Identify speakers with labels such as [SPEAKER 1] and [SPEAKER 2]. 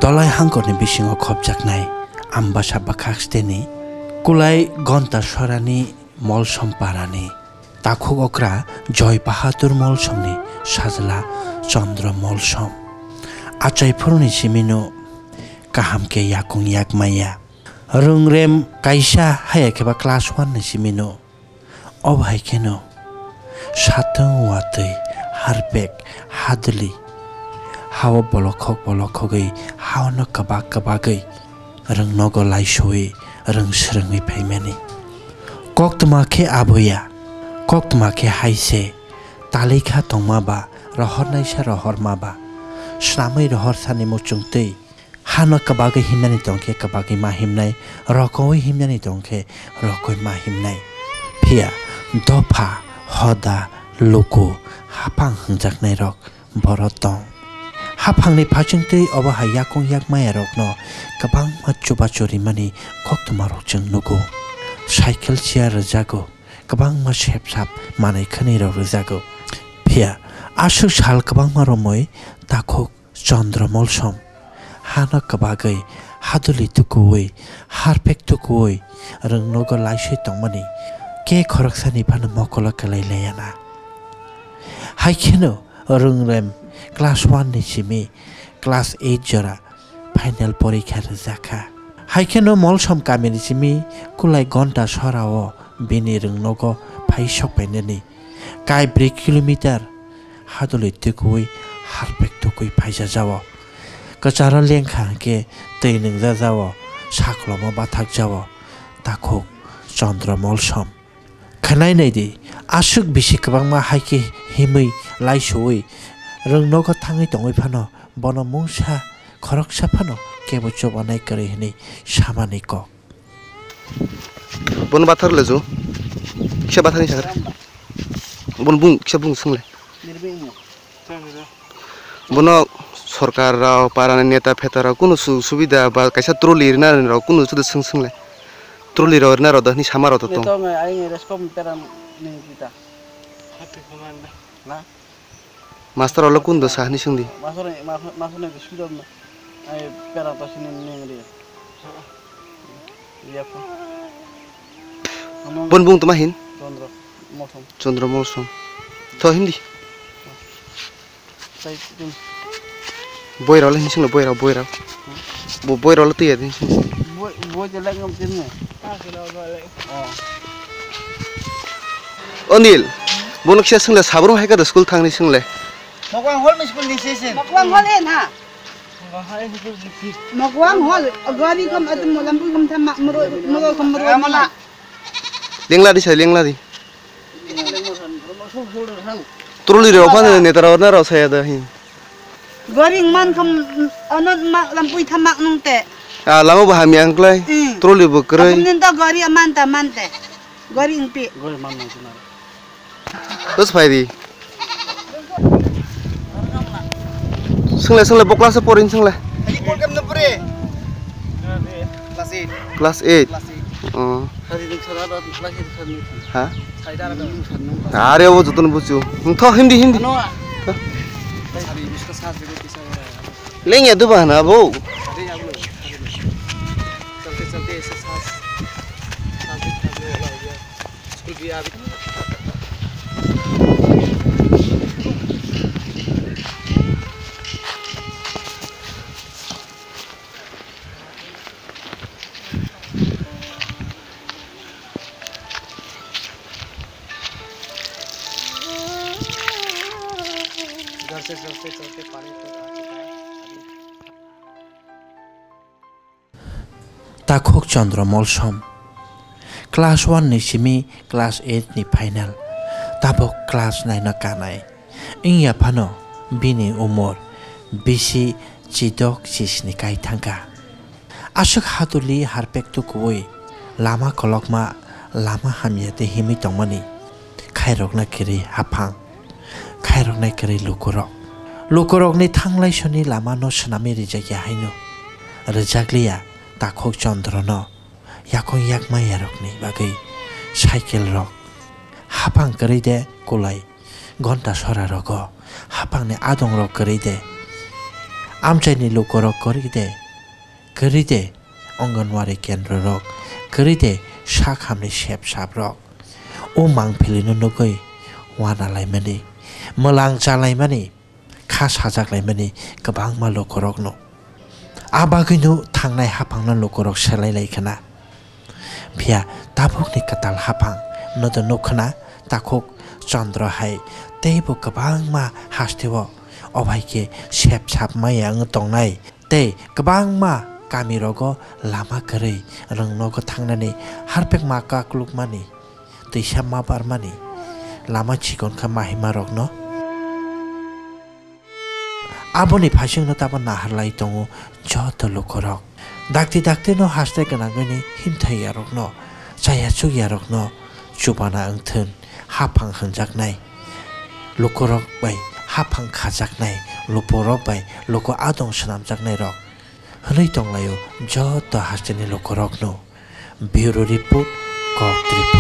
[SPEAKER 1] Dolai hangkorni bisingo khobjaknai ambasa bakhaksteni kulai gonta sorani molsom parani takhuk okra Joy Bahadur molsomni sajla Chandra molsom achai phurni simino kahamke yakung yakmaya rungrem kaisa hayakeba class 1 ni simino obhaikeno satang watei harpek hadli hawa bolokhogei hawana kabak-kabagei rang nogo laisoi rang srangui phaimani koktma khe aboya koktma khe haise talikha tongmaba rohor naisa rohor maba snamai rohor sani muchungtei hana kabagei himnani tongkhe kabagei ma himnai rokoi himnani tongkhe rokoi ma himnai phia dofa hoda loko hapang hangjaknai rok borotong hapangni phachungtei oba hayakung yakmaya rokno kabang machuba chorimani koktma rokjung nugo cycle chair jago kabang ma sepsap manai khani rok jago phia asuk sal kabang ma romoi takhok Chandra molsom hana kabagei haduli tukui harpek tukui rang nogo laisoi tongmani ke khoroksani phana mokola kalai layana haikeno rungrem class 1 ni simi class 8 jora final porikha jaka haikeno molsom kamini simi kulai gonta sorao bini rungnogo phaisok painani kai 3 kilometer haduli tukui harpek tukui phaisa jawo kachara lengkha ke tei ningja jawo sakloma bathak jawo takhok Chandra molsom khanai naidi asuk bisi kabangma haike himui laisoi rungnogo thangai tongoi phano bono mungsa khoroksa phano kebo chobanai kare hini samani ko
[SPEAKER 2] bon bathar leju kse bathani sagar bon bung kse bung sungle bono सरकार राव पाराने नेता फेतारा कुनु सुविधा बा कैसा trolley ना राव कुनु सुद संगले trolley Rao ना राव दहनी सामा राव तो
[SPEAKER 3] तो मैं आई रेस्पॉम पेरा नहीं कीता हाथे कमांड ना
[SPEAKER 2] मास्टर वाला कुन दसा हनी संदी
[SPEAKER 3] मास्टर ने स्कूल में आई पेरा तो सिने नहीं रे या
[SPEAKER 2] बन बुंग तमा हिन
[SPEAKER 3] चंद्र मौसम
[SPEAKER 2] तो Hindi boy raw le sing le boy raw boy raw le tiya din
[SPEAKER 3] boy je la ngam tin ne
[SPEAKER 2] Onil bonok sia sing le sabrum hai ka da school thang ni sing le
[SPEAKER 3] Makwang hall school ni session
[SPEAKER 4] Makwang hall en ha Makwang hall gari kam atum lampu kam tham muro kam muro mala
[SPEAKER 2] lengla di sai lengla di troli raw pan ne tara na raw saya da hin
[SPEAKER 4] Goring man kam anot mak lampui thamak nung te.
[SPEAKER 2] Lama bahami angklai. Troli bukrai.
[SPEAKER 4] Aku ninta gori amanta mante. Goring pi.
[SPEAKER 3] Gori man nang sunar.
[SPEAKER 2] Terus faidi. Sengle boklas se porin sengle.
[SPEAKER 3] Hari program na pure. Class 8.
[SPEAKER 2] Class 8. Oh.
[SPEAKER 3] Hari ding sarada class 8 sarni.
[SPEAKER 2] Ha?
[SPEAKER 3] Saida ra ding sarnu.
[SPEAKER 2] Are wo jotun buchu. Tho hindi.
[SPEAKER 3] No. Hari इसका साथ जगह किसा हो रहा है
[SPEAKER 2] लेंगे तो बहना वो
[SPEAKER 3] अरे आप लोग चलते ऐसे सांस वाला हो गया स्कूल भी अभी चलते पानी तक आ चुका है
[SPEAKER 1] takhok Chandra molsom class 1 ni simi class 8 ni final tabok class 9 na kanai ingya phano bini umor bisi chidok sisni kai thangka asuk hatuli harpek tu koi lama kolokma lama hamyate himi tongmani khairok na kiri hapang khairok na kiri lukorok ni thanglai soni lama no snami rijak ya haino rijakliya takhok Chandra no yakong yakmaya rok ni bagai cycle rok hapang kari de kulai gonta sora rogo hapang ne adong rok kari de Amchani lukorok keride Anganwari kendra rok keride shakhamni shep shap rok o mangphilino nogoi wana laimani malang chalaimani khas hajak laimani kabang ma lukorok no abaginu thangnai hapangna lukorok selai laikhana phia tabukni katal hapang nodo nokhana takhok chandra hai teibo kabang ma hastewo obaike shep shap maya ang tongnai tei kabang ma kami rogo lama kerei rangnogo thangnani harpek ma kakluk mani tei samma bar mani lama chikon kha mahima rokno aboni phasingno tabo naharlai tongo joto lukorok dakti no haste ganagani himthai yarokno chaya chuk yarokno chupana angthun hapang hanjaknai lukorok bai hapang khajaknai luporok bai loko adong sanamjaknai rok hanai tonglayo joto hasteni lukorokno bureau report kok trip